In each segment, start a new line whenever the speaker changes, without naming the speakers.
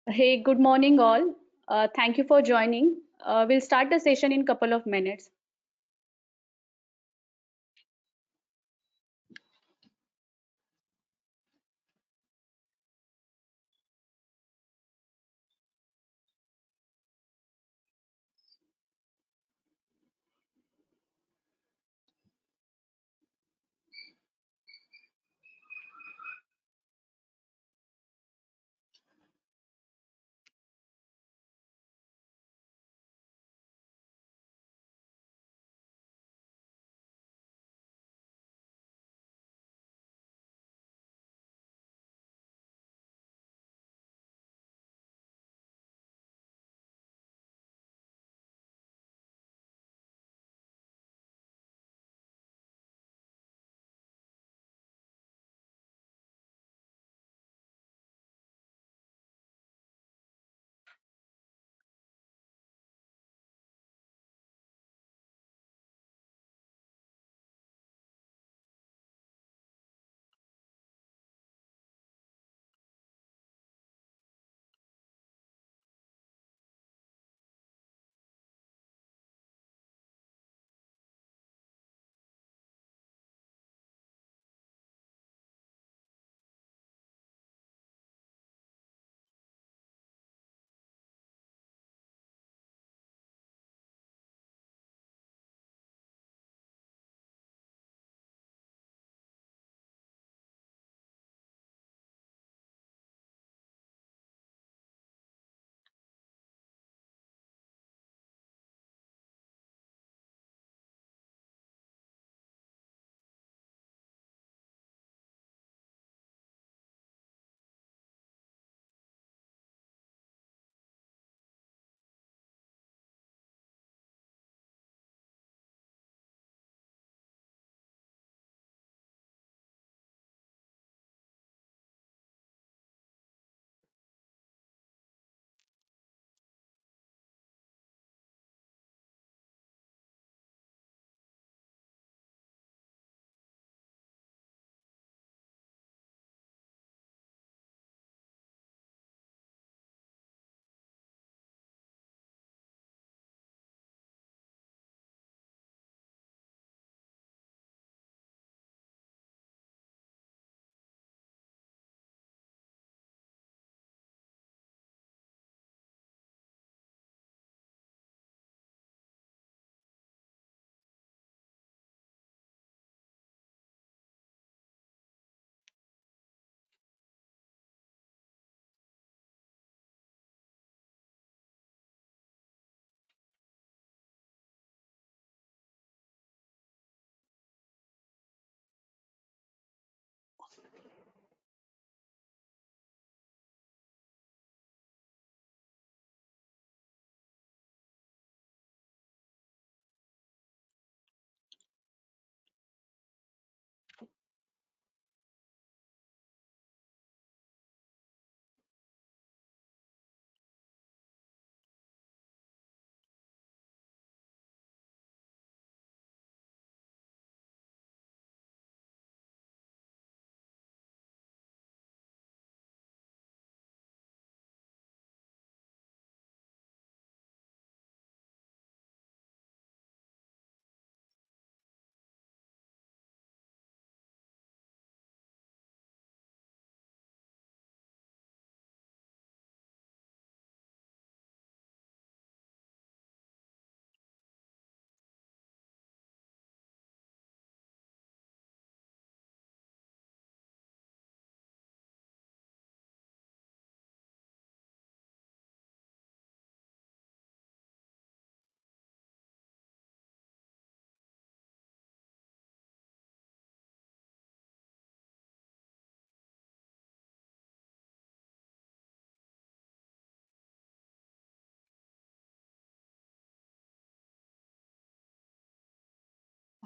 Hey, good morning, all. Thank you for joining. We'll start the session in couple of minutes.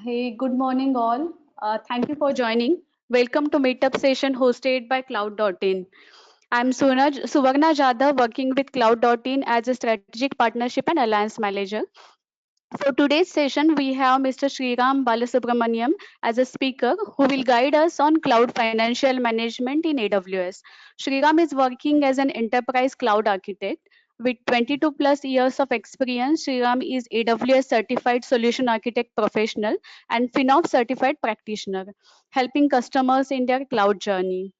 Hey, good morning, all. Thank you for joining. Welcome to Meetup session hosted by Cloud.in. I'm Suvarna Jadhav, working with Cloud.in as a strategic partnership and alliance manager. For today's session, we have Mr. Sriram Balasubramaniam as a speaker who will guide us on cloud financial management in AWS. Sriram is working as an enterprise cloud architect. With 22 plus years of experience, Sriram is AWS certified solution architect professional and FinOps certified practitioner, helping customers in their cloud journey.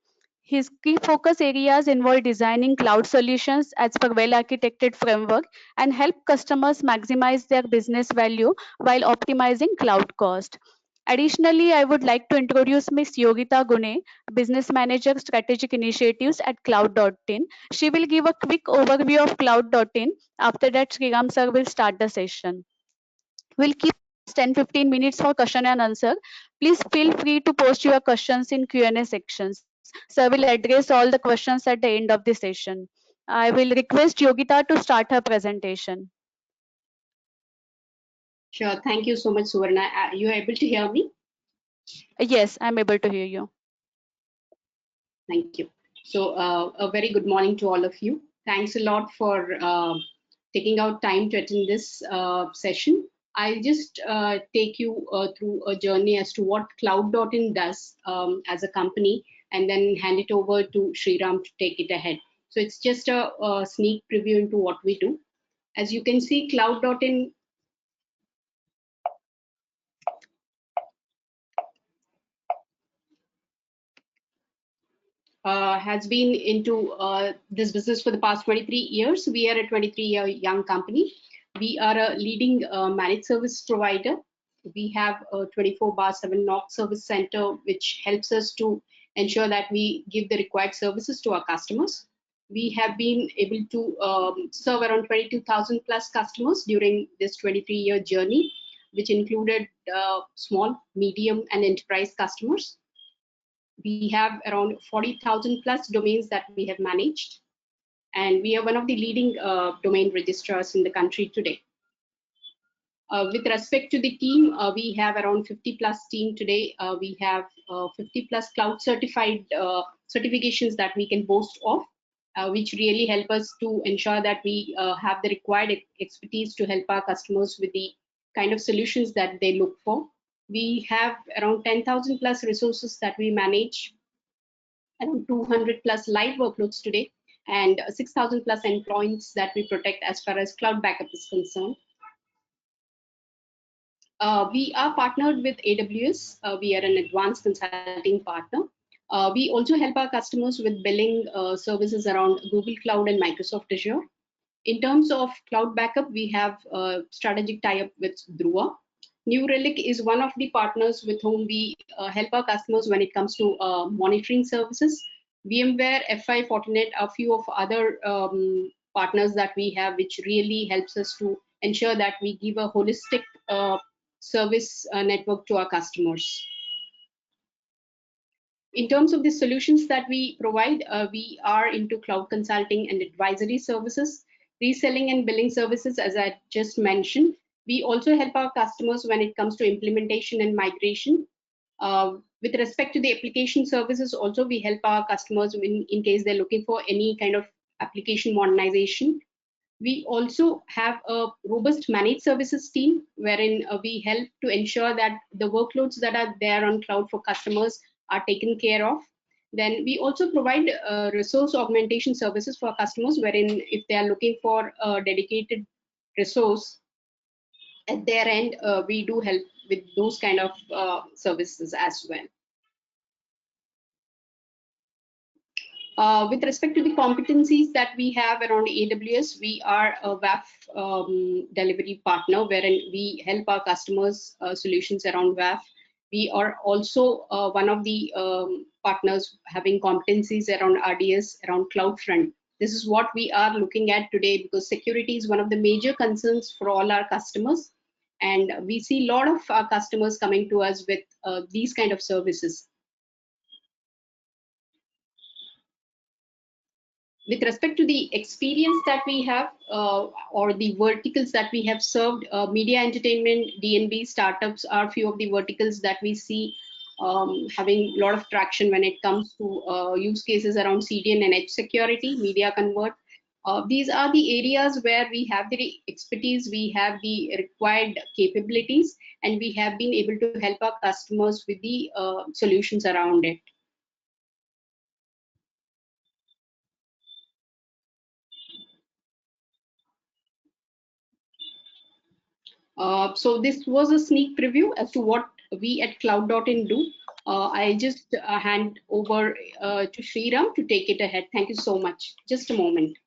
His key focus areas involve designing cloud solutions as per well-architected framework and help customers maximize their business value while optimizing cloud cost. Additionally, I would like to introduce Ms. Yogita Gune, Business Manager Strategic Initiatives at Cloud.in. She will give a quick overview of Cloud.in. After that, Sriram sir will start the session. We'll keep 10-15 minutes for question and answer. Please feel free to post your questions in Q&A sections. Sir will address all the questions at the end of the session. I will request Yogita to start her presentation.
Sure. Thank you so much, Suvarna. You are able to hear me?
Yes, I'm able to hear you.
Thank you. So a very good morning to all of you. Thanks a lot for taking out time to attend this session. I'll just take you through a journey as to what Cloud.in does as a company, and then hand it over to Sriram to take it ahead. So it's just a sneak preview into what we do. As you can see, Cloud.in has been into this business for the past 23 years. We are a 23-year young company. We are a leading managed service provider. We have a 24/7 NOC service center, which helps us to ensure that we give the required services to our customers. We have been able to serve around 22,000 plus customers during this 23-year journey, which included small, medium, and enterprise customers. We have around 40,000 plus domains that we have managed, and we are one of the leading domain registrars in the country today. With respect to the team, we have around 50 plus team today. We have 50 plus cloud certified certifications that we can boast of, which really help us to ensure that we have the required expertise to help our customers with the kind of solutions that they look for. We have around 10,000 plus resources that we manage, around 200 plus live workloads today, and 6,000 plus endpoints that we protect as far as cloud backup is concerned. We are partnered with AWS. We are an advanced consulting partner. We also help our customers with billing services around Google Cloud and Microsoft Azure. In terms of cloud backup, we have a strategic tie-up with Dhruva. New Relic is one of the partners with whom we help our customers when it comes to monitoring services. VMware, F5, Fortinet, a few of other partners that we have, which really helps us to ensure that we give a holistic service network to our customers. In terms of the solutions that we provide, we are into cloud consulting and advisory services, reselling and billing services, as I just mentioned. We also help our customers when it comes to implementation and migration. With respect to the application services, also we help our customers in case they're looking for any kind of application modernization. We also have a robust managed services team wherein we help to ensure that the workloads that are there on cloud for customers are taken care of. Then we also provide resource augmentation services for customers wherein if they are looking for a dedicated resource at their end, we do help with those kind of services as well. With respect to the competencies that we have around AWS, we are a WAF delivery partner wherein we help our customers solutions around WAF. We are also one of the partners having competencies around RDS, around CloudFront. This is what we are looking at today because security is one of the major concerns for all our customers. And we see a lot of our customers coming to us with these kind of services. With respect to the experience that we have or the verticals that we have served, media, entertainment, D&B, startups are few of the verticals that we see having a lot of traction when it comes to use cases around CDN and edge security, media convert. These are the areas where we have the expertise, we have the required capabilities, and we have been able to help our customers with the solutions around it. So this was a sneak preview as to what we at Cloud.in do. I just hand over to Sriram to take it ahead. Thank you so much. Just a moment.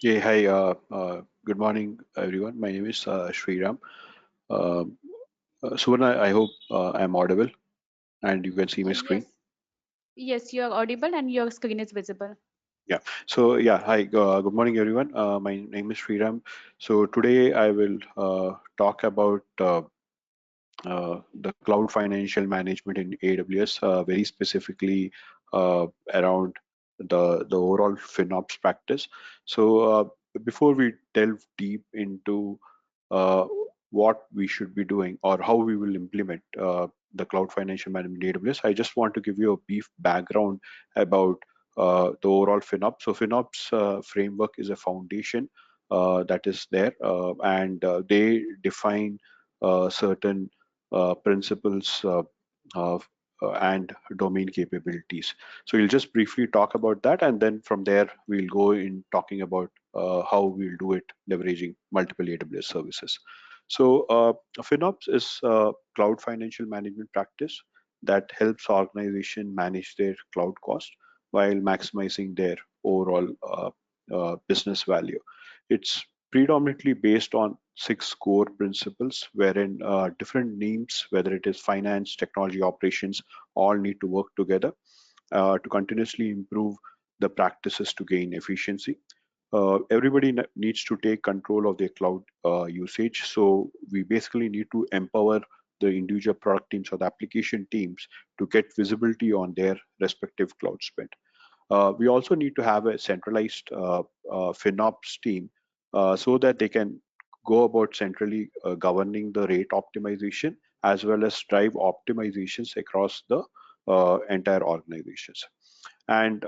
Yeah, hi. Good morning, everyone. My name is Sriram. Um Suvarna, I hope I'm audible and you can see my screen.
Yes. Yes, you are audible and your screen is visible.
Yeah. So yeah, hi. Good morning, everyone. My name is Sriram. So today I will talk about the cloud financial management in AWS, very specifically around the overall FinOps practice. So before we delve deep into uh, what we should be doing or how we will implement the cloud financial management in AWS, I just want to give you a brief background about the overall FinOps. So FinOps framework is a foundation that is there, and they define certain principles of, and domain capabilities. So we'll just briefly talk about that, and then from there we'll go in talking about how we'll do it leveraging multiple AWS services. So FinOps is a cloud financial management practice that helps organization manage their cloud cost while maximizing their overall business value. It's predominantly based on six core principles, wherein different needs, whether it is finance, technology, operations, all need to work together to continuously improve the practices to gain efficiency. Everybody needs to take control of their cloud usage. So we basically need to empower the individual product teams or the application teams to get visibility on their respective cloud spend. We also need to have a centralized FinOps team so that they can go about centrally governing the rate optimization as well as drive optimizations across the entire organizations. And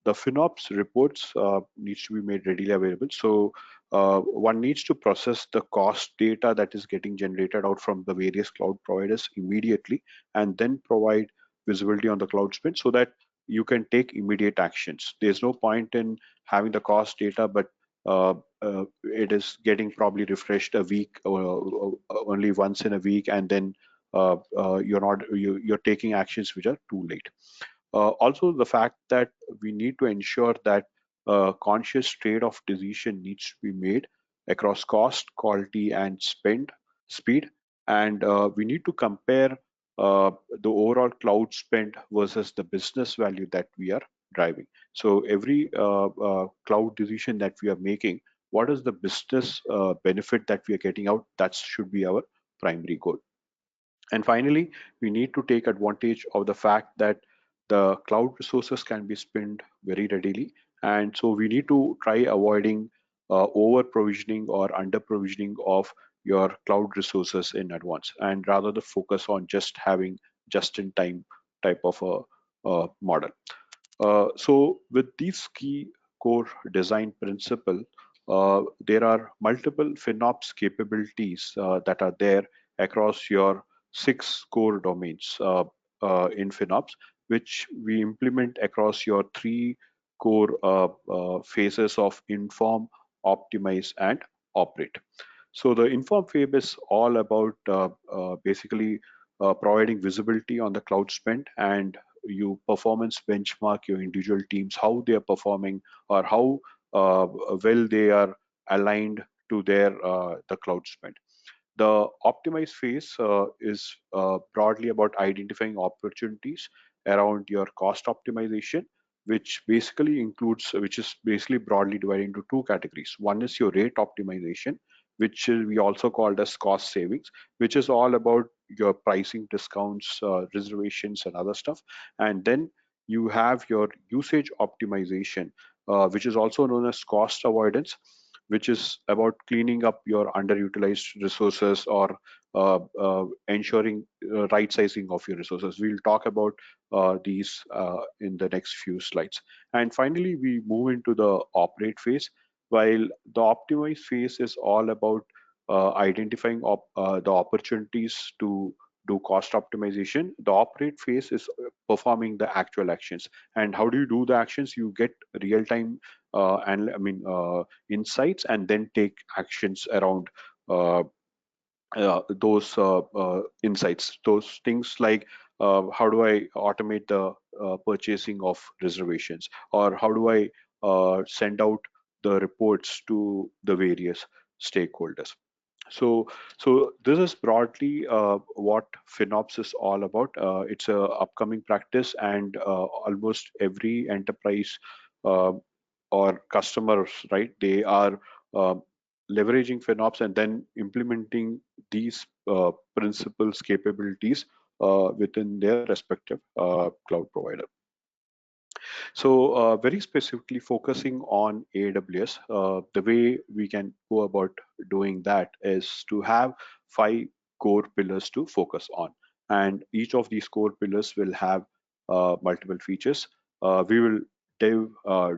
the FinOps reports needs to be made readily available. So one needs to process the cost data that is getting generated out from the various cloud providers immediately and then provide visibility on the cloud spend so that you can take immediate actions. There's no point in having the cost data, but it is getting probably refreshed a week or only once in a week, and then you're taking actions which are too late. Also, the fact that we need to ensure that conscious trade-off decision needs to be made across cost, quality, and speed, and we need to compare the overall cloud spend versus the business value that we are driving. So every cloud decision that we are making, what is the business benefit that we are getting out? That should be our primary goal. And finally, we need to take advantage of the fact that the cloud resources can be spent very readily. And so we need to try avoiding over provisioning or under provisioning of your cloud resources in advance, and rather the focus on just having just in time type of a model. So with these key core design principle, there are multiple FinOps capabilities that are there across your six core domains in FinOps, which we implement across your three core phases of inform, optimize, and operate. So the inform phase is all about basically providing visibility on the cloud spend, and you performance benchmark your individual teams, how they are performing or how well they are aligned to their the cloud spend. The optimize phase is broadly about identifying opportunities around your cost optimization, which is basically broadly divided into two categories. One is your rate optimization, which we also called as cost savings, which is all about your pricing discounts, reservations, and other stuff. And then you have your usage optimization, which is also known as cost avoidance, which is about cleaning up your underutilized resources or ensuring right sizing of your resources. We'll talk about these in the next few slides. And finally, we move into the operate phase. While the optimize phase is all about identifying the opportunities to do cost optimization, the operate phase is performing the actual actions. And how do you do the actions? You get real-time and insights, and then take actions around uh, those insights. Those things like how do I automate the purchasing of reservations, or how do I send out the reports to the various stakeholders. So this is broadly what FinOps is all about. It's a upcoming practice, and almost every enterprise uh, or customers, right? They are uh, leveraging FinOps and then implementing these principles, capabilities within their respective cloud provider. So very specifically focusing on AWS, the way we can go about doing that is to have 5 core pillars to focus on. And each of these core pillars will have multiple features. We will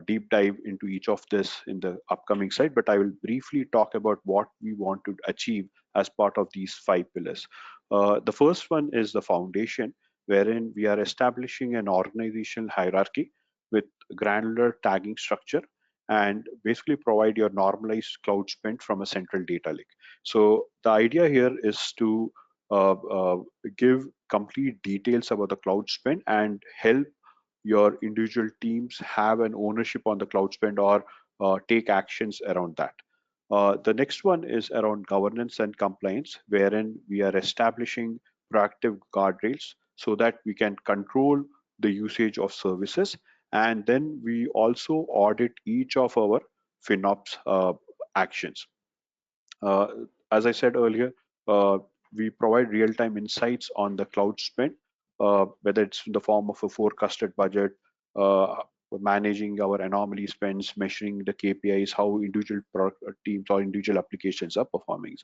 deep dive into each of this in the upcoming slide, but I will briefly talk about what we want to achieve as part of these 5 pillars. The first one is the foundation, wherein we are establishing an organizational hierarchy with granular tagging structure, and basically provide your normalized cloud spend from a central data lake. So the idea here is to uh, uh, give complete details about the cloud spend and help your individual teams have an ownership on the cloud spend, or take actions around that. The next one is around governance and compliance, wherein we are establishing proactive guardrails so that we can control the usage of services. And then we also audit each of our FinOps actions. Uh, as I said earlier, we provide real-time insights on the cloud spend, whether it's in the form of a forecasted budget, uh, managing our anomaly spends, measuring the KPIs, how individual product teams or individual applications are performing.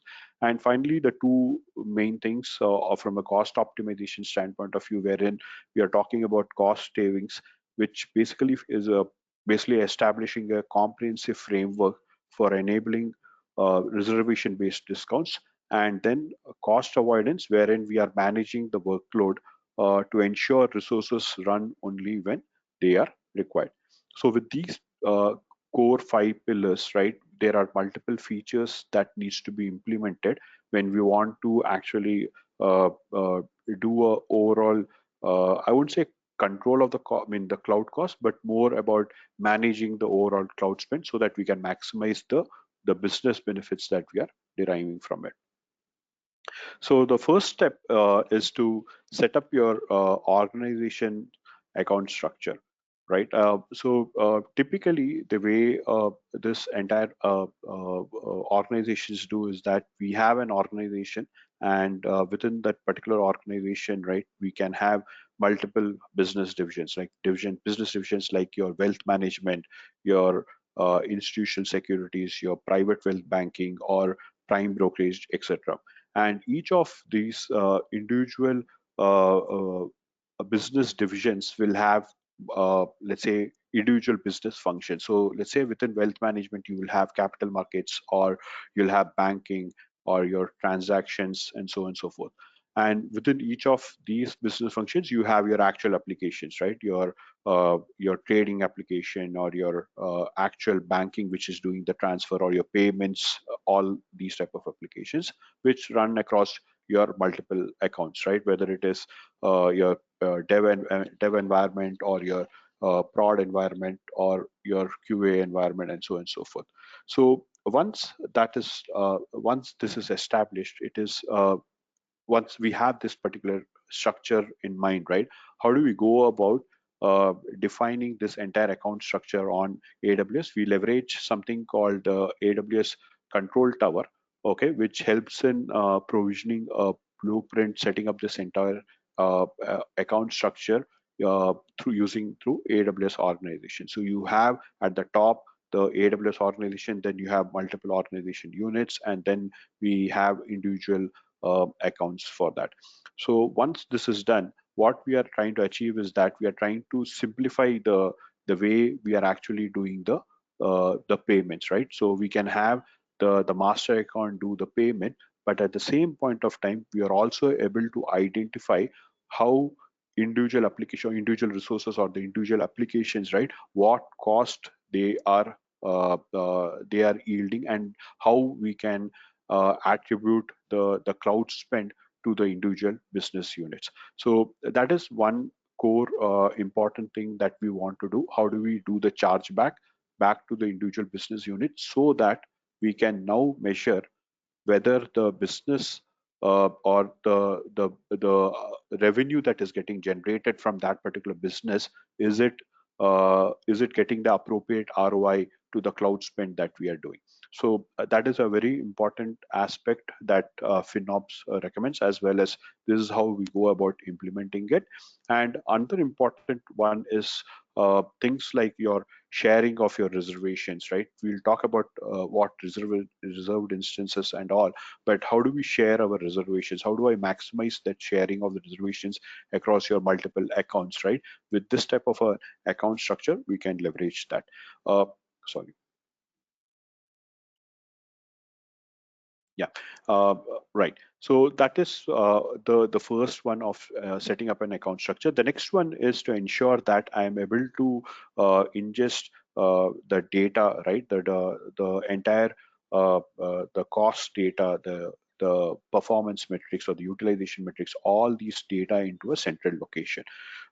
And finally, the two main things are from a cost optimization standpoint of view, wherein we are talking about cost savings, which basically is basically establishing a comprehensive framework for enabling reservation-based discounts, and then cost avoidance, wherein we are managing the workload to ensure resources run only when they are required. So with these core 5 pillars, right, there are multiple features that needs to be implemented when we want to actually uh, uh, do a overall, I wouldn't say control of the the cloud cost, but more about managing the overall cloud spend so that we can maximize the business benefits that we are deriving from it. So the first step is to set up your organization account structure, right? Typically, the way this entire organizations do is that we have an organization, and within that particular organization, right, we can have multiple business divisions, like business divisions like your wealth management, your institutional securities, your private wealth banking, or prime brokerage, etc. And each of these individual uh, uh, business divisions will have, let's say, individual business functions. So let's say within wealth management, you will have capital markets, or you'll have banking, or your transactions, and so on and so forth. And within each of these business functions, you have your actual applications, right? Your trading application, or your actual banking, which is doing the transfer, or your payments, all these type of applications, which run across your multiple accounts, right? Whether it is your dev environment, or your prod environment, or your QA environment, and so on and so forth. So once this is established, it is once we have this particular structure in mind, right? How do we go about defining this entire account structure on AWS? We leverage something called AWS Control Tower, okay, which helps in provisioning a blueprint, setting up this entire account structure through AWS organization. So you have at the top the AWS organization, then you have multiple organization units, and then we have individual accounts for that. So once this is done, what we are trying to achieve is that we are trying to simplify the way we are actually doing the payments, right? So we can have the master account do the payment, but at the same point of time, we are also able to identify how individual resources or the individual applications, right? What cost they are yielding, and how we can attribute the cloud spend to the individual business units. So that is one core important thing that we want to do. How do we do the charge back to the individual business unit, so that we can now measure whether the business or the revenue that is getting generated from that particular business, is it getting the appropriate ROI to the cloud spend that we are doing. So that is a very important aspect that FinOps recommends, as well as this is how we go about implementing it. And another important one is things like your sharing of your reservations, right? We'll talk about what reserved instances and all, but how do we share our reservations? How do I maximize that sharing of the reservations across your multiple accounts, right? With this type of a account structure, we can leverage that. Sorry. Yeah, uh, right. So that is the first one of setting up an account structure. The next one is to ensure that I am able to ingest the data, right? The entire the cost data, the performance metrics or the utilization metrics, all these data into a central location.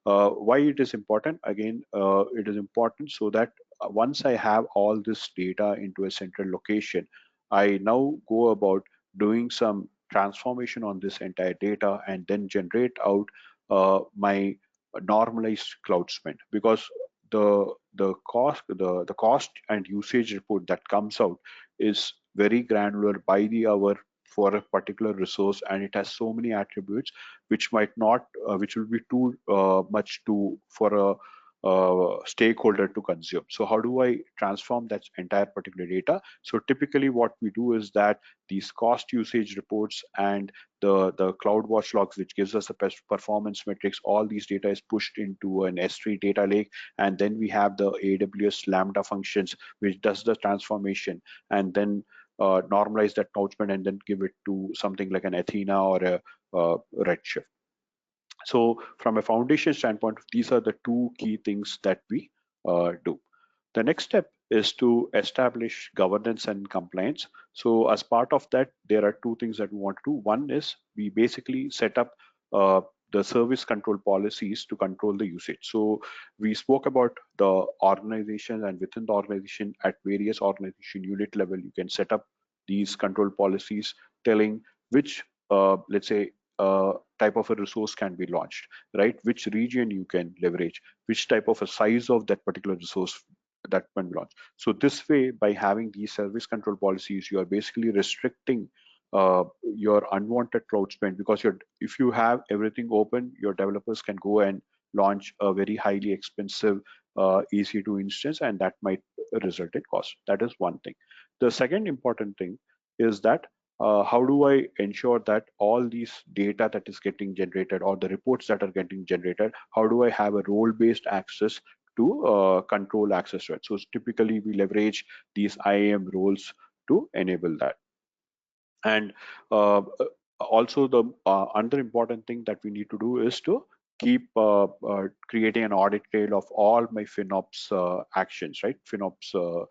Why it is important? Again, it is important so that once I have all this data into a central location, I now go about doing some transformation on this entire data and then generate out my normalized cloud spend. Because the cost and usage report that comes out is very granular by the hour for a particular resource, and it has so many attributes which might not which will be too much to for a stakeholder to consume. So how do I transform that entire particular data? So typically what we do is that these cost usage reports and the cloud watch logs, which gives us the best performance metrics, all these data is pushed into an S3 data lake, and then we have the AWS Lambda functions which does the transformation and then normalize that cloud spend and then give it to something like an Athena or a Redshift. So from a foundation standpoint, these are the two key things that we do. The next step is to establish governance and compliance. So as part of that, there are two things that we want to do. One is we basically set up uh, the service control policies to control the usage. So we spoke about the organization, and within the organization at various organization unit level, you can set up these control policies telling which, let's say, type of a resource can be launched, right? Which region you can leverage, which type of a size of that particular resource that can be launched. So this way, by having these service control policies, you are basically restricting your unwanted cloud spend, because if you have everything open, your developers can go and launch a very highly expensive EC2 instance, and that might result in cost. That is one thing. The second important thing is that how do I ensure that all these data that is getting generated or the reports that are getting generated, how do I have a role-based access to control access to it? So typically we leverage these IAM roles to enable that. And also the another important thing that we need to do is to keep creating an audit trail of all my FinOps actions, right? FinOps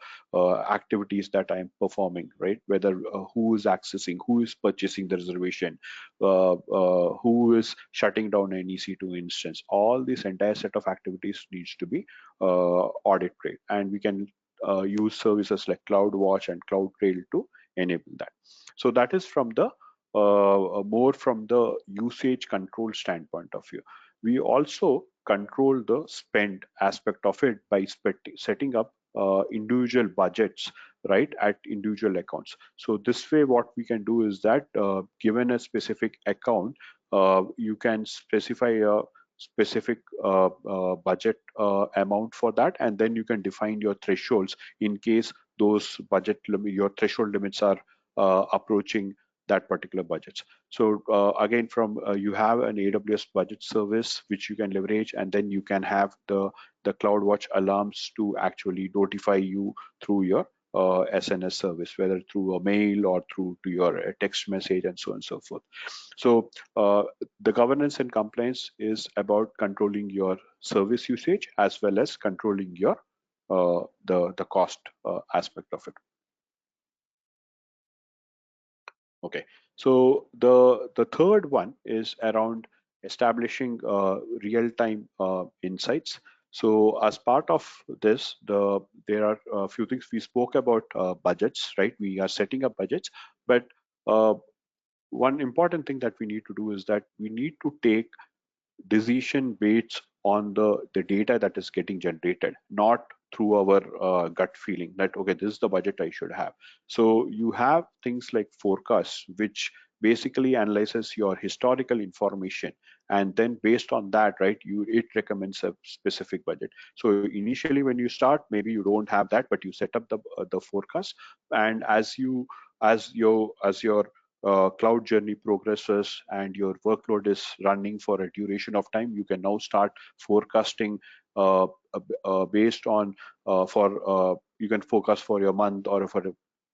activities that I'm performing, right? Whether who is accessing, who is purchasing the reservation, who is shutting down an EC2 instance. All this entire set of activities needs to be audit trail, and we can use services like CloudWatch and CloudTrail to enable that. So that is from the more from the usage control standpoint of view. We also control the spend aspect of it by setting up individual budgets, right, at individual accounts. So this way, what we can do is that given a specific account, you can specify specific budget amount for that, and then you can define your thresholds in case those your threshold limits are approaching that particular budgets. So again, from you have an AWS budget service which you can leverage, and then you can have the CloudWatch alarms to actually notify you through your SNS service, whether through a mail or through to your text message, and so on and so forth. So the governance and compliance is about controlling your service usage as well as controlling your the cost aspect of it. Okay, so the third one is around establishing real-time insights. So as part of this, there are a few things we spoke about budgets, right? We are setting up budgets, but uh, one important thing that we need to do is that we need to take decision based on the data that is getting generated, not through our gut feeling that okay, this is the budget I should have. So you have things like forecasts, which basically analyzes your historical information, and then based on that, right, it recommends a specific budget. So initially when you start, maybe you don't have that, but you set up the forecast, and as your cloud journey progresses and your workload is running for a duration of time, you can now start forecasting based on you can forecast for your month or for a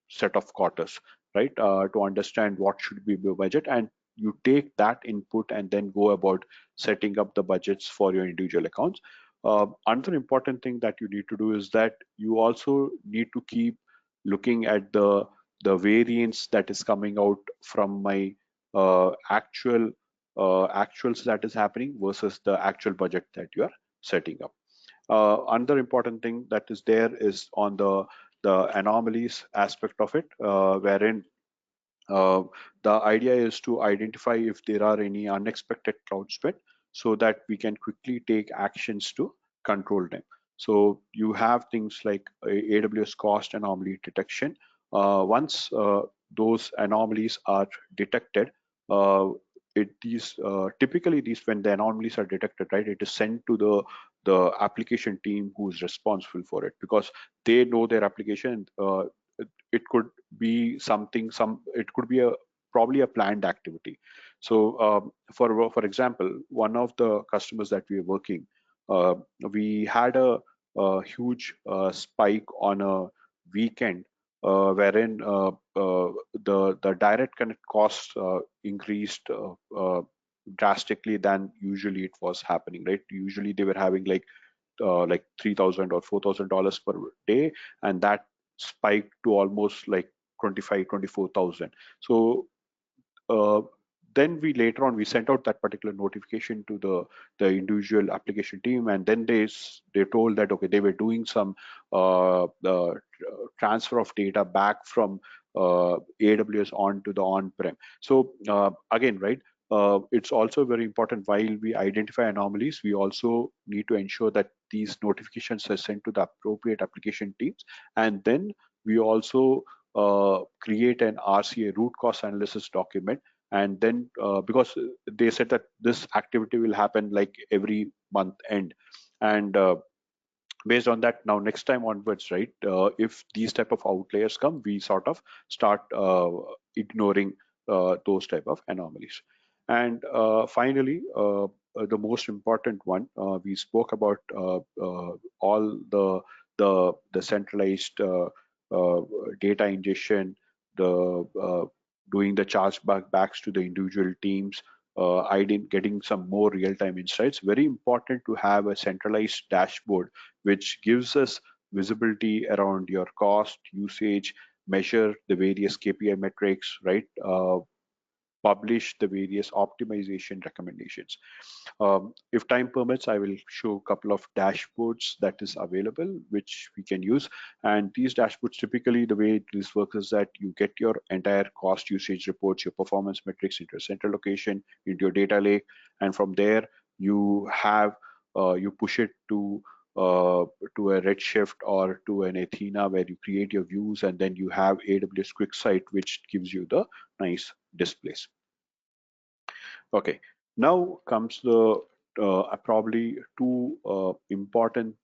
set of quarters, right? To understand what should be your budget, and you take that input and then go about setting up the budgets for your individual accounts. Another important thing that you need to do is that you also need to keep looking at the variance that is coming out from my actuals that is happening versus the actual budget that you are setting up. Another important thing that is there is on the anomalies aspect of it, wherein uh, the idea is to identify if there are any unexpected cloud spend so that we can quickly take actions to control them. So you have things like AWS cost anomaly detection. Once those anomalies are detected, uh, typically these when the anomalies are detected, right, it is sent to the application team who is responsible for it, because they know their application. It could be it could be a probably a planned activity. So for example, one of the customers that we are working, uh, we had a huge spike on a weekend, wherein the direct connect costs increased drastically than usually it was happening, right? Usually they were having like $3,000 or $4,000 per day, and that spiked to almost like 25, 24,000. So uh, then we later on we sent out that particular notification to the individual application team, and then they told that okay, they were doing some transfer of data back from AWS onto the on-prem. So again, right, it's also very important while we identify anomalies, we also need to ensure that these notifications are sent to the appropriate application teams, and then we also create an RCA, root cause analysis document, and then because they said that this activity will happen like every month end, and based on that, now next time onwards, right, if these type of outliers come, we sort of start ignoring those type of anomalies. And finally, the most important one, we spoke about all the centralized uh, data ingestion, the doing the chargebacks to the individual teams, getting some more real-time insights. Very important to have a centralized dashboard which gives us visibility around your cost, usage, measure the various KPI metrics, right? Publish the various optimization recommendations. If time permits, I will show a couple of dashboards that is available, which we can use. And these dashboards, typically the way this works is that you get your entire cost usage reports, your performance metrics into a central location, into your data lake. And from there, you push it to a Redshift or to an Athena where you create your views, and then you have AWS QuickSight, which gives you the nice displays. Okay, now comes probably two important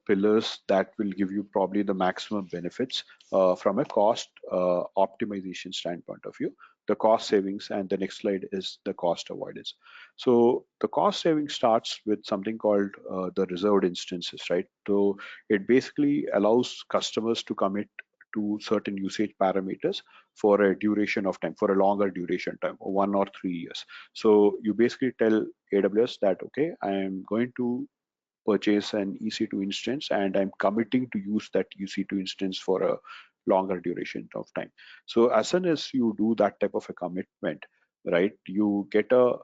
pillars that will give you probably the maximum benefits from a cost optimization standpoint of view, the cost savings, and the next slide is the cost avoidance. So the cost saving starts with something called the reserved instances, right? So it basically allows customers to commit to certain usage parameters for a duration of time, for a longer duration time, 1 or 3 years. So you basically tell AWS that, okay, I am going to purchase an EC2 instance and I'm committing to use that EC2 instance for a longer duration of time. So as soon as you do that type of a commitment, right, you get a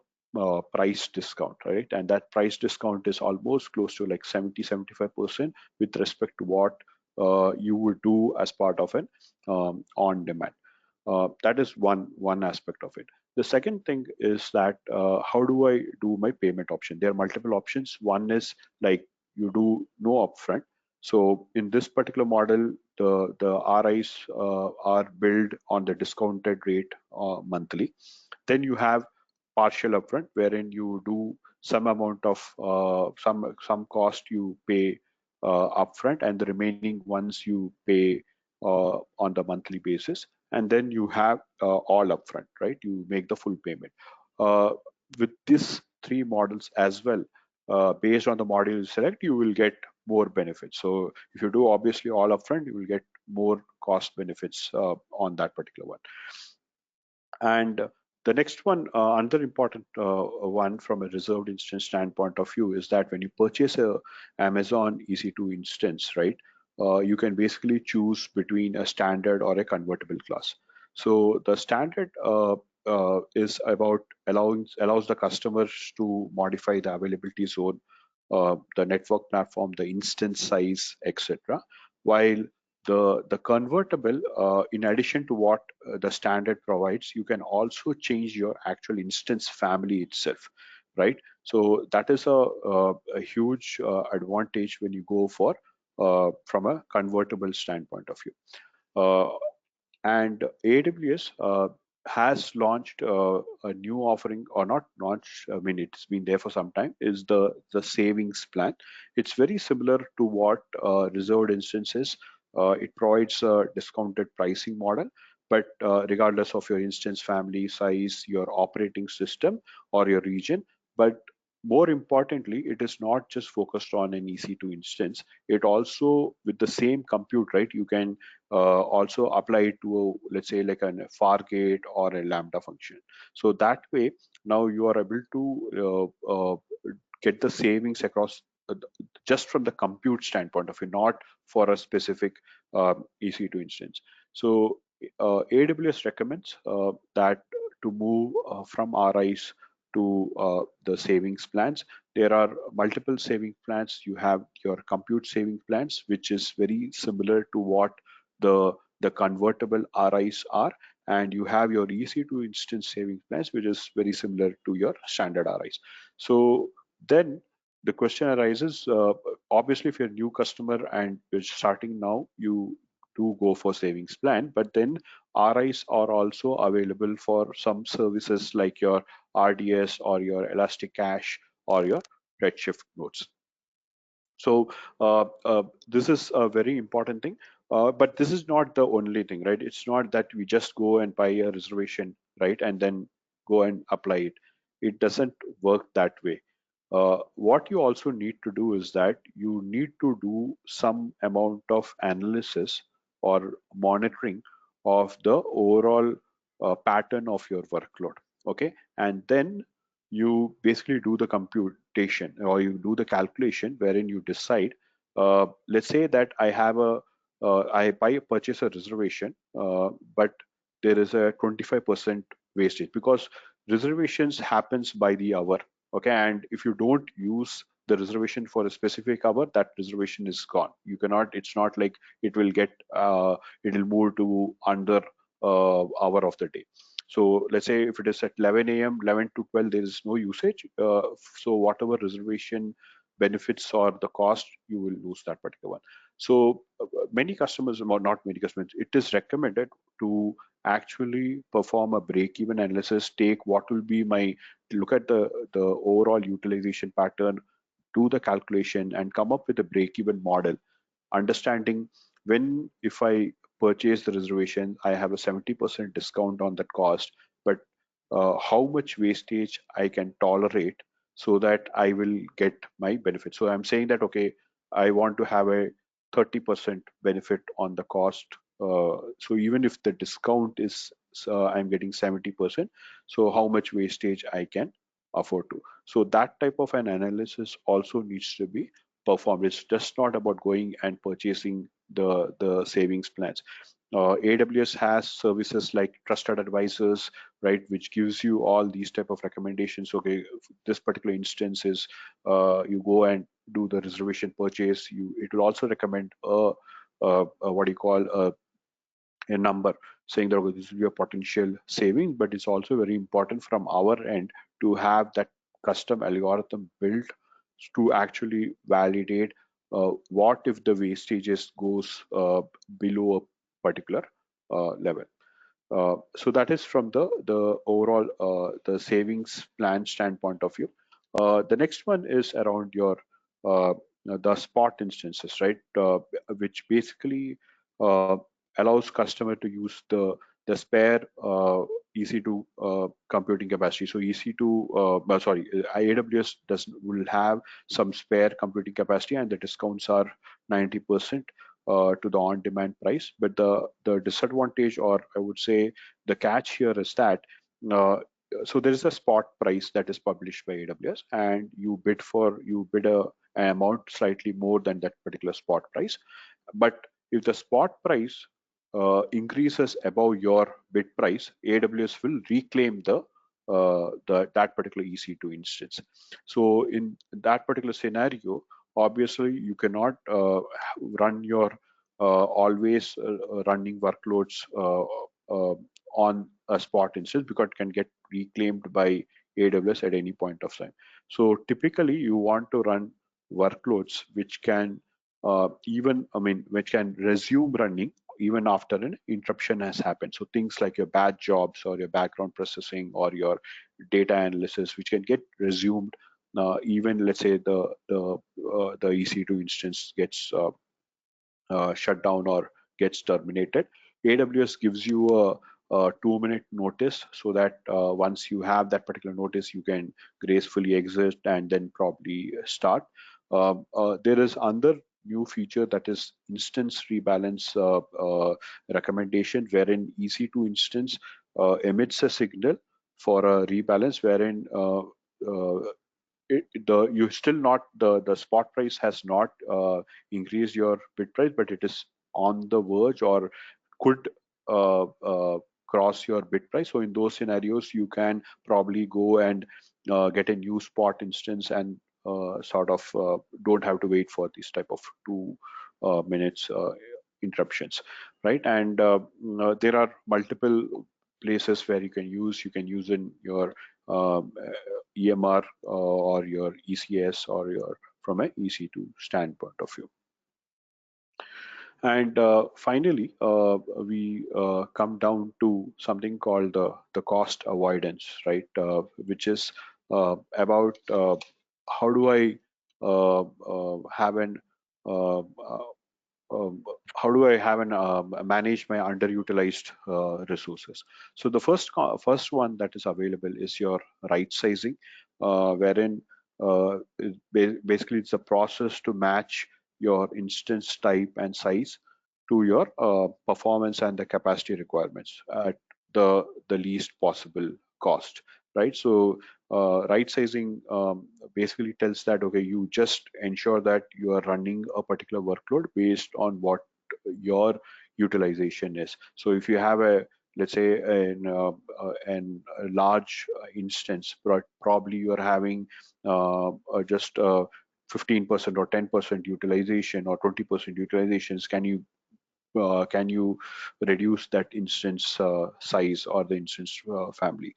price discount, right? And that price discount is almost close to like 70-75% with respect to what you would do as part of an on-demand. That is one aspect of it. The second thing is that how do I do my payment option? There are multiple options. One is like you do no upfront. So in this particular model, the RIs are billed on the discounted rate monthly. Then you have partial upfront, wherein you do some amount of some cost you pay upfront, and the remaining ones you pay on the monthly basis. And then you have all upfront, right? You make the full payment. Uh, with these three models as well, based on the model you select, you will get more benefits. So if you do obviously all upfront, you will get more cost benefits on that particular one. And the next one, another important one from a reserved instance standpoint of view is that when you purchase a Amazon EC2 instance, right, you can basically choose between a standard or a convertible class. So the standard is about allows the customers to modify the availability zone, the network platform, the instance size, etc. While the convertible, in addition to what the standard provides, you can also change your actual instance family itself, right? So that is a huge advantage when you go for from a convertible standpoint of view. And AWS has launched a new offering, or not launched, I mean, it's been there for some time, is the savings plan. It's very similar to what reserved instances. It provides a discounted pricing model, but regardless of your instance family, size, your operating system, or your region. But more importantly, it is not just focused on an EC2 instance. It also, with the same compute, right, you can also apply it to a, let's say, like a Fargate or a Lambda function. So that way, now you are able to get the savings across just from the compute standpoint of view, not for a specific EC2 instance. So AWS recommends that to move from RIs to the savings plans. There are multiple saving plans. You have your compute saving plans, which is very similar to what the convertible RIs are, and you have your EC2 instance saving plans, which is very similar to your standard RIs. So then the question arises, obviously, if you're a new customer and you're starting now, you do go for savings plan, but then RIs are also available for some services like your RDS or your Elastic Cache or your Redshift nodes. So this is a very important thing, but this is not the only thing, right? It's not that we just go and buy a reservation, right, and then go and apply it. It doesn't work that way. What you also need to do is that you need to do some amount of analysis or monitoring of the overall pattern of your workload, okay? And then you basically do the computation, or you do the calculation wherein you decide, let's say that I have I purchase a reservation, but there is a 25% wastage because reservations happens by the hour, okay? And if you don't use the reservation for a specific hour, that reservation is gone. You cannot, it's not like it will get it will move to under hour of the day. So let's say if it is at 11 a.m., 11 to 12, there is no usage. So whatever reservation benefits or the cost, you will lose that particular one. So many customers, or not many customers, it is recommended to actually perform a break-even analysis, take what will be my look at the overall utilization pattern, do the calculation, and come up with a break-even model, understanding when, if I purchase the reservation, I have a 70% discount on that cost, but how much wastage I can tolerate so that I will get my benefit. So I'm saying that, okay, I want to have a 30% benefit on the cost. So even if the discount is I'm getting 70%, so how much wastage I can afford to. So that type of an analysis also needs to be performed. It's just not about going and purchasing the savings plans. AWS has services like trusted advisors, right, which gives you all these type of recommendations. Okay, this particular instance is you go and do the reservation purchase. It will also recommend what do you call a number saying that, okay, this will be a potential saving, but it's also very important from our end to have that custom algorithm built to actually validate what if the wastages goes below a particular level. So that is from the overall the savings plan standpoint of view. The next one is around your the spot instances, right? Which basically uh, allows customer to use the spare EC2 computing capacity. So EC2, sorry, AWS will have some spare computing capacity, and the discounts are 90% to the on-demand price. But the disadvantage, or I would say the catch here, is that uh, so there is a spot price that is published by AWS, and you bid an amount slightly more than that particular spot price. But if the spot price increases above your bid price, AWS will reclaim that particular EC2 instance. So in that particular scenario, obviously you cannot run your always running workloads on a spot instance, because it can get reclaimed by AWS at any point of time. So typically you want to run workloads which can which can resume running even after an interruption has happened. So things like your batch jobs or your background processing or your data analysis, which can get resumed even, let's say, the EC2 instance gets shut down or gets terminated. AWS gives you a 2-minute notice, so that once you have that particular notice, you can gracefully exit and then probably start. There is another new feature, that is instance rebalance recommendation, wherein EC2 instance emits a signal for a rebalance, wherein you still not the spot price has not increased your bid price, but it is on the verge or could cross your bid price. So in those scenarios, you can probably go and get a new spot instance and sort of don't have to wait for this type of 2 minutes interruptions, right? And there are multiple places where you can use. You can use in your EMR or your ECS or your from an EC2 standpoint of view. And finally, we come down to something called the cost avoidance, right? Which is about how do I have an uh, uh, how do I have an manage my underutilized resources? So the first one that is available is your right sizing, wherein basically it's a process to match your instance type and size to your performance and the capacity requirements at the least possible cost, right? So right sizing basically tells that, okay, you just ensure that you are running a particular workload based on what your utilization is. So if you have a, let's say, a large instance, probably you are having just 15% or 10% utilization or 20% utilizations. Can you reduce that instance size or the instance family?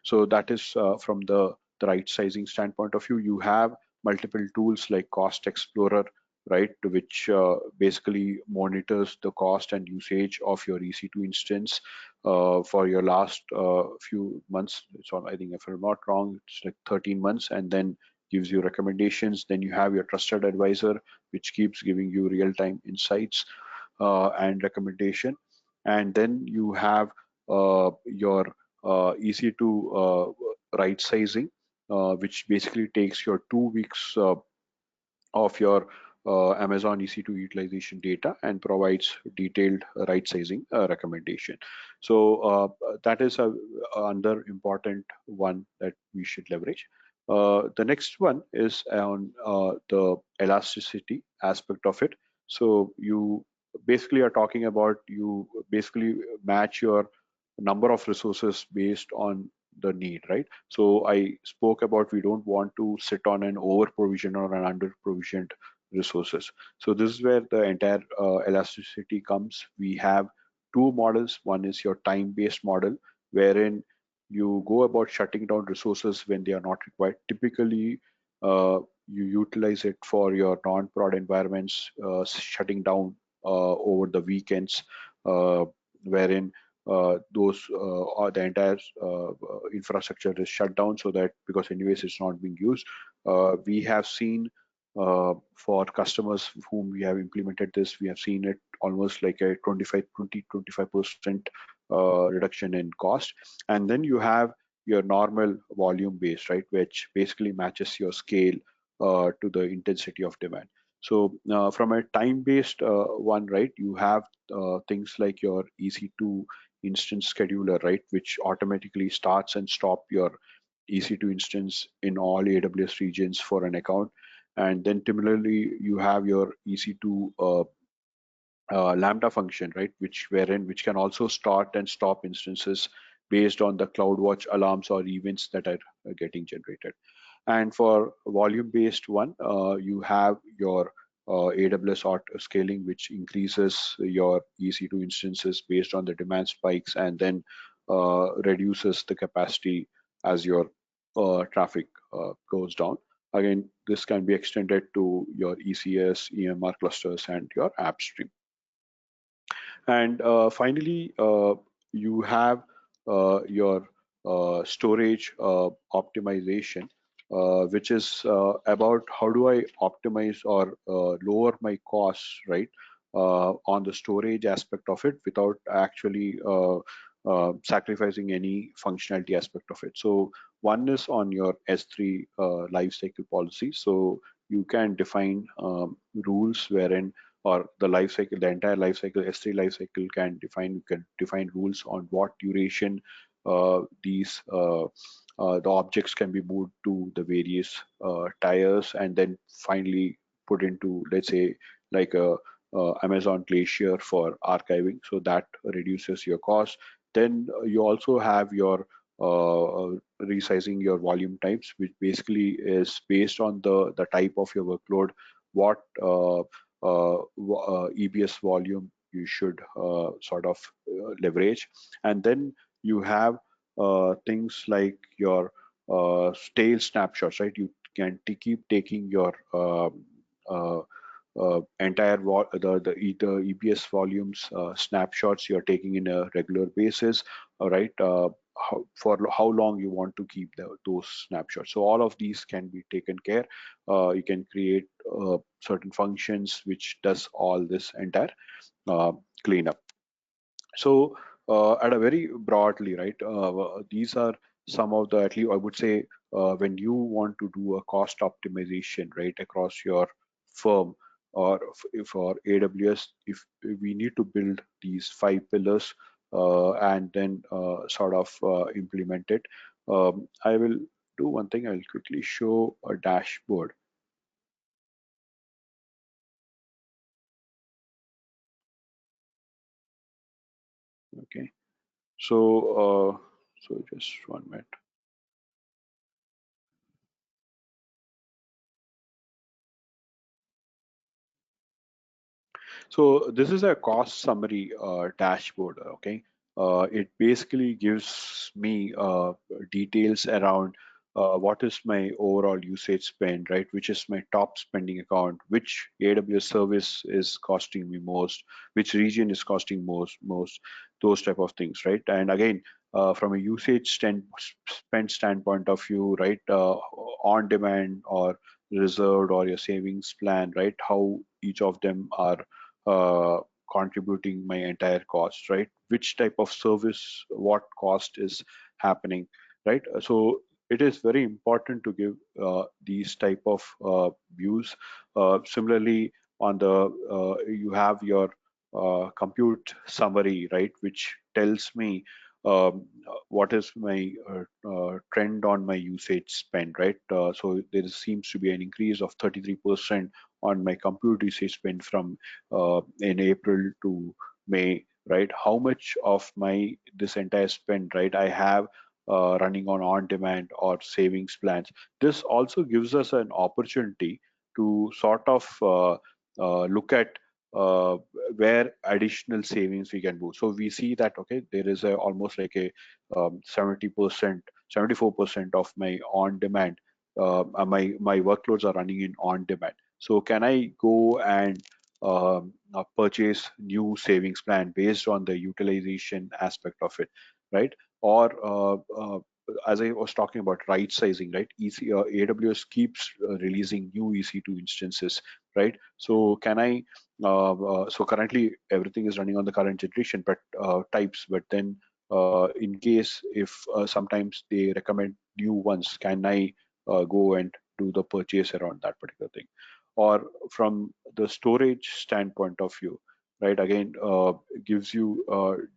So that is from the right sizing standpoint of view. You have multiple tools like Cost Explorer, right, which basically monitors the cost and usage of your EC2 instance for your last few months. So I think if I'm not wrong, it's like 13 months, and then gives you recommendations. Then you have your trusted advisor, which keeps giving you real-time insights and recommendation. And then you have your EC2 right sizing, which basically takes your 2 weeks of your Amazon EC2 utilization data and provides detailed right sizing recommendation. So that is another important one that we should leverage. The next one is on the elasticity aspect of it. So you basically are talking about, you basically match your number of resources based on the need, right? So I spoke about, we don't want to sit on an over provision or an under provisioned resources. So this is where the entire elasticity comes. We have two models. One is your time based model, wherein you go about shutting down resources when they are not required. Typically you utilize it for your non-prod environments, shutting down over the weekends, wherein those or the entire infrastructure is shut down, so that because anyways it's not being used. We have seen for customers whom we have implemented this, we have seen it almost like a 25% reduction in cost. And then you have your normal volume base, right, which basically matches your scale to the intensity of demand. So from a time-based one, right, you have things like your EC2 instance scheduler, right, which automatically starts and stop your EC2 instance in all AWS regions for an account. And then similarly, you have your EC2 Lambda function, right, which can also start and stop instances based on the CloudWatch alarms or events that are getting generated. And for volume-based one, you have your AWS auto scaling, which increases your EC2 instances based on the demand spikes, and then reduces the capacity as your traffic goes down. Again, this can be extended to your ECS, EMR clusters, and your app stream. And finally, you have your storage optimization, which is about how do I optimize or lower my costs, right, on the storage aspect of it without actually sacrificing any functionality aspect of it. So one is on your S3 lifecycle policy. So you can define rules wherein, or the life cycle, the entire life cycle, S3 life cycle can define rules on what duration the objects can be moved to the various tiers, and then finally put into, let's say, like a Amazon Glacier for archiving, so that reduces your cost. Then you also have your resizing your volume types, which basically is based on the type of your workload, what EBS volume you should sort of leverage. And then you have things like your stale snapshots, right? You can keep taking your uh, entire the EBS volumes snapshots you're taking in a regular basis, all right? For how long you want to keep those snapshots. So all of these can be taken care. You can create certain functions which does all this entire uh, cleanup. So at a very broadly, right, these are some of the, at least I would say, when you want to do a cost optimization, right, across your firm, or for AWS, if we need to build these 5 pillars and then sort of implement it. I will do one thing. I'll quickly show a dashboard. Okay, so just 1 minute. So this is a cost summary dashboard. Okay, it basically gives me details around what is my overall usage spend, right? Which is my top spending account? Which AWS service is costing me most? Which region is costing most? Those type of things, right? And again, from a usage spend standpoint of view, right? On demand or reserved or your savings plan, right? How each of them are uh, contributing my entire cost, right? Which type of service, what cost is happening, right? So it is very important to give these type of views. Similarly, on the you have your compute summary, right, which tells me what is my trend on my usage spend, right? So there seems to be an increase of 33% on my compute usage spend from in April to May, right? How much of my this entire spend, right, I have running on demand or savings plans. This also gives us an opportunity to sort of look at uh, where additional savings we can do. So we see that, okay, there is a almost like a 70%, 74% of my on demand, my workloads are running in on demand. So can I go and purchase new savings plan based on the utilization aspect of it, right? Or as I was talking about right sizing, right? AWS keeps releasing new EC2 instances, right? So can I? So currently everything is running on the current generation, but types. But then in case if sometimes they recommend new ones, can I go and do the purchase around that particular thing? Or from the storage standpoint of view, right? Again, gives you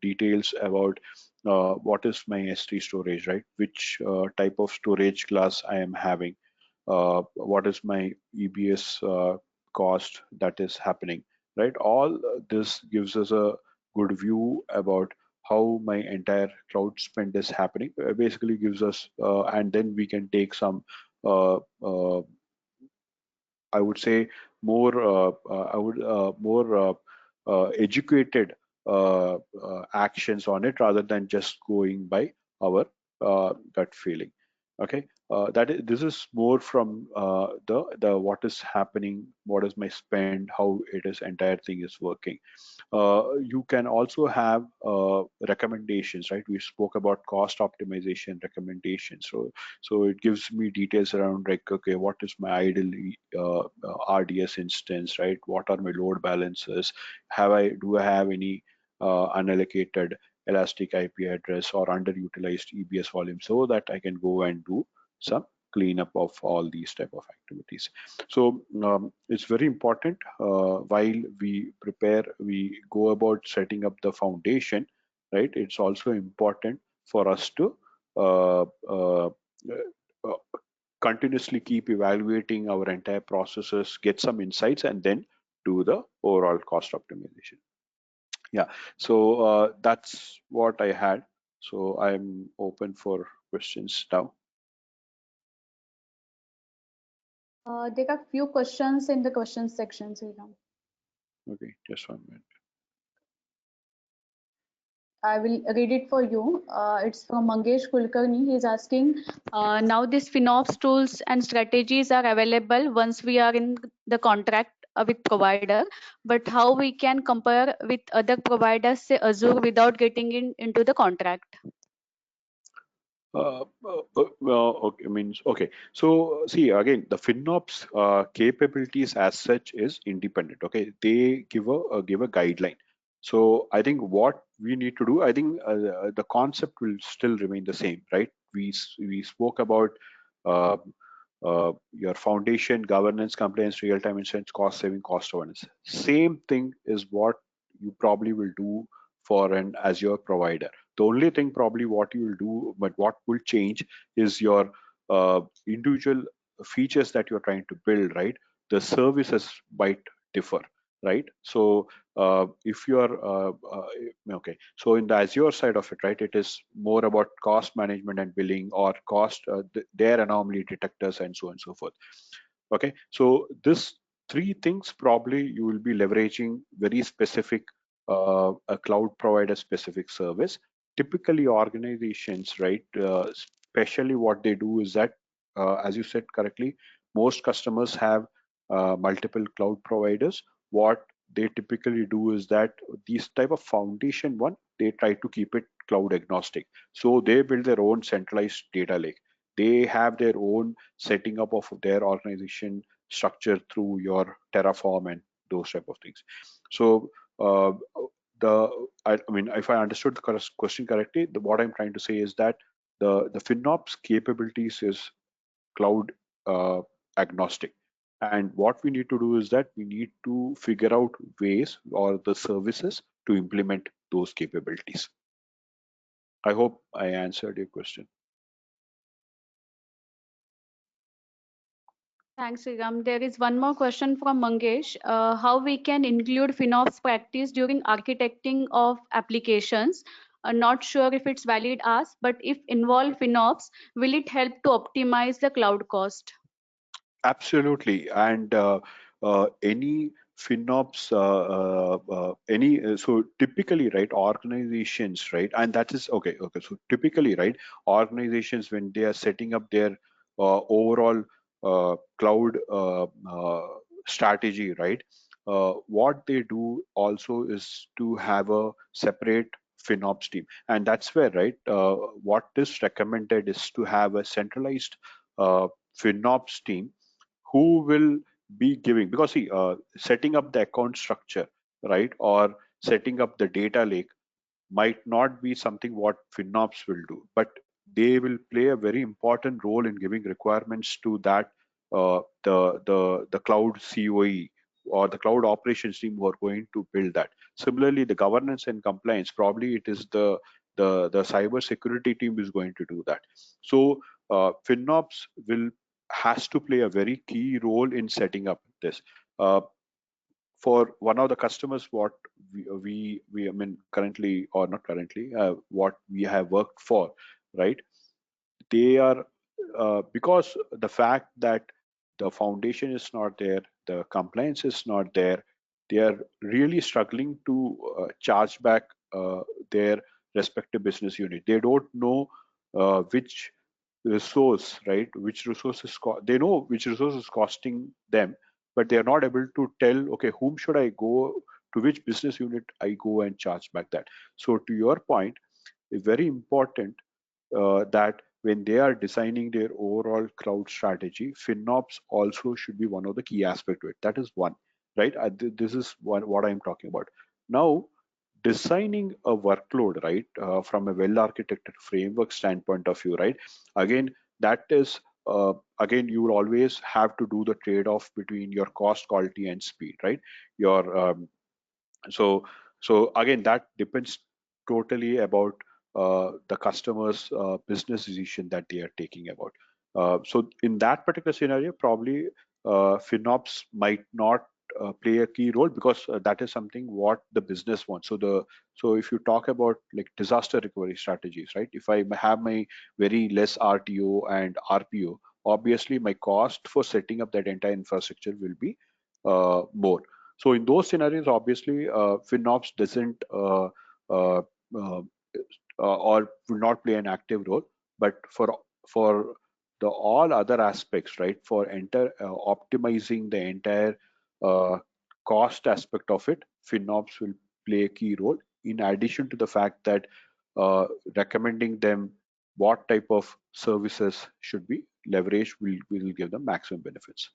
details about what is my S3 storage, right? Which type of storage class I am having, what is my EBS cost that is happening, right? All this gives us a good view about how my entire cloud spend is happening. Basically gives us, and then we can take some uh, uh, I would say more educated actions on it rather than just going by our gut feeling. Okay, this is more from the what is happening, what is my spend, how it is entire thing is working. You can also have recommendations, right? We spoke about cost optimization recommendations. So it gives me details around like, okay, what is my ideal RDS instance, right? What are my load balances? Do I have any unallocated elastic IP address or underutilized EBS volume, so that I can go and do some cleanup of all these type of activities. So it's very important while we go about setting up the foundation, right? It's also important for us to uh, uh, uh, continuously keep evaluating our entire processes, get some insights, and then do the overall cost optimization. Yeah, so that's what I had. So I'm open for questions now.
There are few questions in the questions section, Sriram.
Okay, just 1 minute.
I will read it for you. It's from Mangesh Kulkarni. He's asking, now these FinOps tools and strategies are available once we are in the contract with provider, but how we can compare with other providers, say Azure, without getting into the contract?
Well, okay, means okay. So see again, the FinOps capabilities as such is independent. Okay, they give a guideline. So I think what we need to do, I think the concept will still remain the same, right? We spoke about uh, your foundation, governance, compliance, real-time instance, cost saving, cost awareness. Same thing is what you probably will do for an Azure provider. The only thing probably what you will do, but what will change is your individual features that you're trying to build, right? The services might differ, right? So if you're okay, so in the Azure side of it, right, it is more about cost management and billing, or cost their anomaly detectors and so on and so forth. Okay, so this three things probably you will be leveraging very specific a cloud provider specific service. Typically organizations, right, especially what they do is that as you said correctly, most customers have multiple cloud providers. What they typically do is that these type of foundation one, they try to keep it cloud agnostic. So they build their own centralized data lake. They have their own setting up of their organization structure through your Terraform and those type of things. So uh, I mean, if I understood the question correctly, what I'm trying to say is that the FinOps capabilities is cloud uh, agnostic. And what we need to do is that we need to figure out ways or the services to implement those capabilities. I hope I answered your question.
Thanks, Sriram. There is one more question from Mangesh. How we can include FinOps practice during architecting of applications? Not sure if it's valid ask, but if involve FinOps, will it help to optimize the cloud cost?
Absolutely, and any FinOps, so typically, right, organizations, right, and that is okay. Okay, so typically, right, organizations when they are setting up their overall cloud strategy, right, what they do also is to have a separate FinOps team, and that's where, right, what is recommended is to have a centralized FinOps team who will be giving, because see, setting up the account structure, right, or setting up the data lake might not be something what FinOps will do, but they will play a very important role in giving requirements to that the cloud COE or the cloud operations team who are going to build that. Similarly, the governance and compliance, probably it is the cyber security team is going to do that. So FinOps will has to play a very key role in setting up this. Uh, for one of the customers, what we I mean currently or not currently, what we have worked for, right? They are because the fact that the foundation is not there, the compliance is not there, they are really struggling to charge back their respective business unit. They don't know which resource, right? Which resource is they know which resource is costing them, but they are not able to tell, okay, whom should I go to, which business unit I go and charge back that. So to your point, it's very important that when they are designing their overall cloud strategy, FinOps also should be one of the key aspect to it. That is one, right? This is what I'm talking about. Now, designing a workload, right, from a well-architected framework standpoint of view, right? Again, that is again, you will always have to do the trade-off between your cost, quality, and speed, right? Your so so again, that depends totally about the customer's business decision that they are taking about. So in that particular scenario, probably FinOps might not play a key role, because that is something what the business wants. So if you talk about like disaster recovery strategies, right? If I have my very less RTO and RPO, obviously my cost for setting up that entire infrastructure will be more. So in those scenarios, obviously, FinOps doesn't uh, uh, or will not play an active role. But for the all other aspects, right, for optimizing the entire uh, cost aspect of it, FinOps will play a key role. In addition to the fact that recommending them what type of services should be leveraged will give them maximum benefits.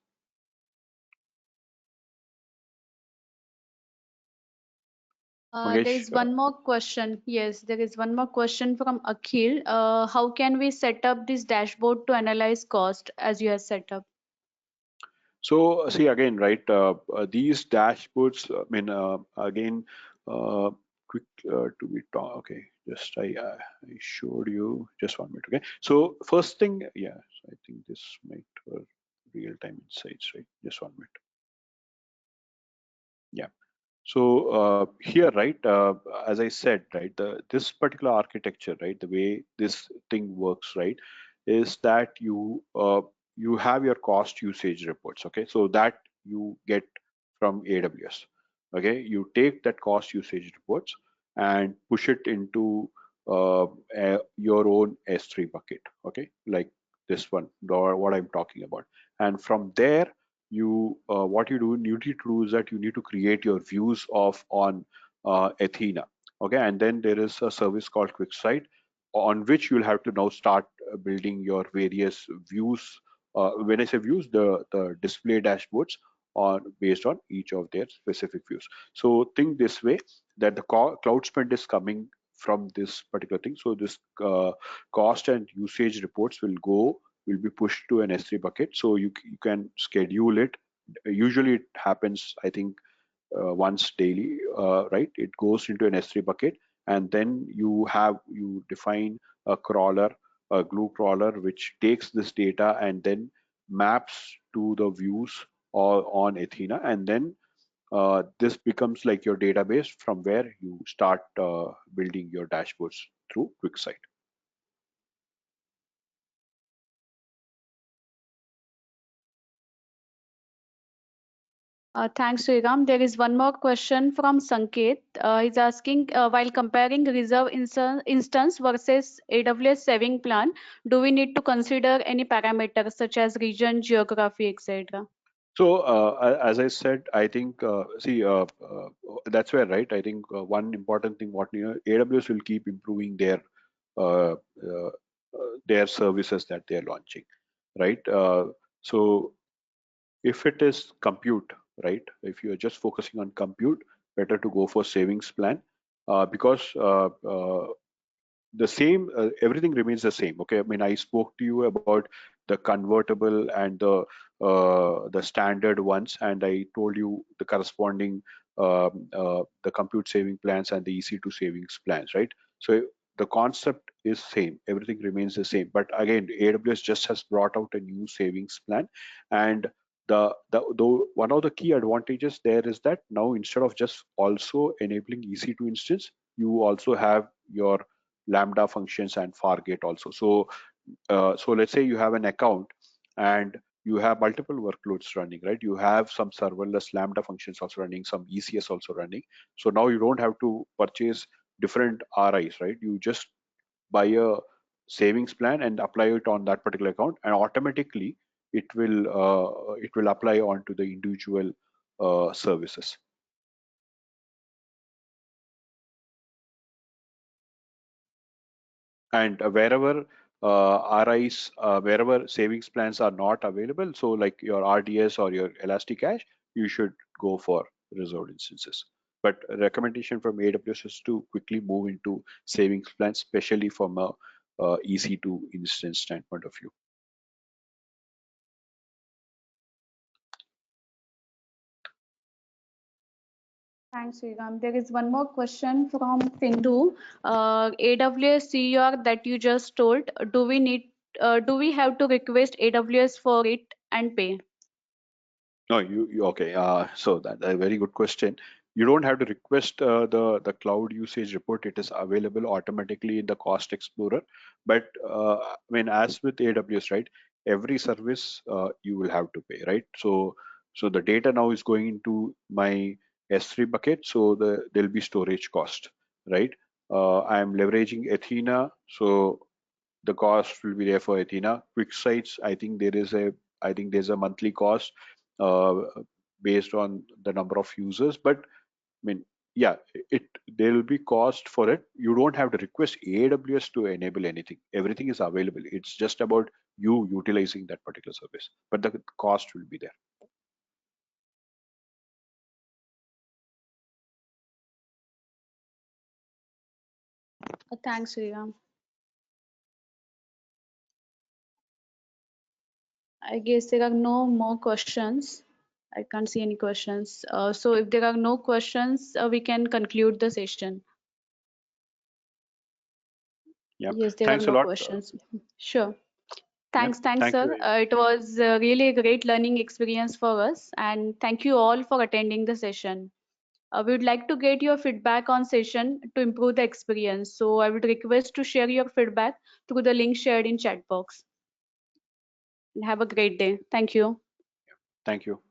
There
Mangesh,
is one more question. Yes, there is one more question from Akhil. How can we set up this dashboard to analyze cost as you have set up?
so see again, right? These dashboards. I mean, again, quick to be talk. Okay, just I showed you just 1 minute. Okay. So first thing, yeah. So I think this might real-time insights, right? Just 1 minute. Yeah. So here, right, as I said, right, this particular architecture, right, the way this thing works, right, is that you have your cost usage reports. Okay, so that you get from AWS. Okay, you take that cost usage reports and push it into your own S3 bucket. Okay, like this one, or what I'm talking about. And from there, you what you need to do is that you need to create your views of on Athena. Okay, and then there is a service called QuickSight on which you'll have to now start building your various views. When I say views, the display dashboards on based on each of their specific views. So think this way, that the cloud spend is coming from this particular thing. So this cost and usage reports will be pushed to an S3 bucket. So you can schedule it. Usually it happens, I think, once daily, right? It goes into an S3 bucket, and then you define a crawler, a glue crawler, which takes this data and then maps to the views or on Athena, and then this becomes like your database from where you start building your dashboards through QuickSight.
Thanks, Sriram. There is one more question from Sanket. He's asking, while comparing reserve instance versus AWS saving plan, do we need to consider any parameters such as region, geography, etc.?
So as I said, I think that's where, right? I think one important thing, what AWS will keep improving uh, uh, their services that they are launching, right? So if it is compute, right? If you are just focusing on compute, better to go for savings plan, because the same everything remains the same. Okay, I mean, I spoke to you about the convertible and the standard ones, and I told you the corresponding the compute saving plans and the EC2 savings plans, right? So the concept is same, everything remains the same, but again, AWS just has brought out a new savings plan. And the one of the key advantages there is that now, instead of just also enabling EC2 instance, you also have your Lambda functions and Fargate also. So let's say you have an account and you have multiple workloads running, right? You have some serverless Lambda functions also running, some ECS also running. So now you don't have to purchase different RIs, right? You just buy a savings plan and apply it on that particular account, and automatically it will apply onto the individual services. And wherever savings plans are not available, so like your RDS or your Elasticache, you should go for reserved instances. But a recommendation from AWS is to quickly move into savings plans, especially from a EC2 instance standpoint of view.
Thanks, Sriram. There is one more question from Sindhu. AWS CR that you just told, do we have to request AWS for it and pay?
No, you okay. So that's a very good question. You don't have to request the cloud usage report. It is available automatically in the Cost Explorer. But I mean, as with AWS, right? Every service you will have to pay, right? So the data now is going into my S3 bucket. So there'll be storage cost, right? I am leveraging Athena, so the cost will be there for Athena. Quick sites, I think there's a monthly cost uh, based on the number of users. But I mean, yeah, it there will be cost for it. You don't have to request AWS to enable anything. Everything is available. It's just about you utilizing that particular service, but the cost will be there.
Thanks, Sriram. I guess there are no more questions. I can't see any questions. So if there are no questions, we can conclude the session.
Yeah,
Yes, there are
thanks a
no
lot.
questions. Sure.
Yeah,
Thanks,
thank you
sir.
very much.
It was really a great learning experience for us, and thank you all for attending the session. We would like to get your feedback on session to improve the experience. So I would request to share your feedback through the link shared in chat box. And have a great day. Thank you.
Thank you.